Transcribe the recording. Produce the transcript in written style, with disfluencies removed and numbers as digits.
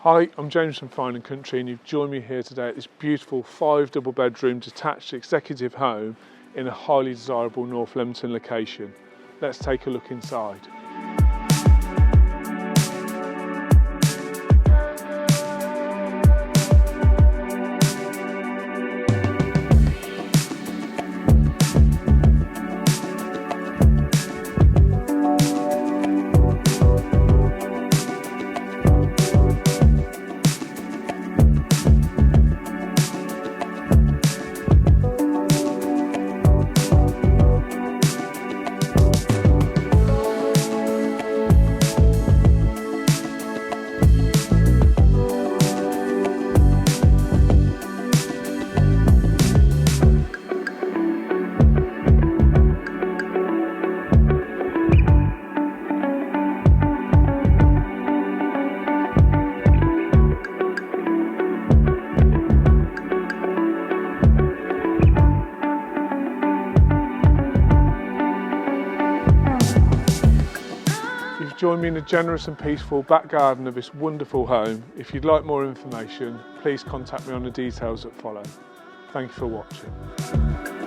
Hi, I'm James from Fine & Country and you've joined me here today at this beautiful 5 double bedroom detached executive home in a highly desirable North Leamington location. Let's take a look inside. You've joined me in the generous and peaceful back garden of this wonderful home. If you'd like more information, please contact me on the details that follow. Thank you for watching.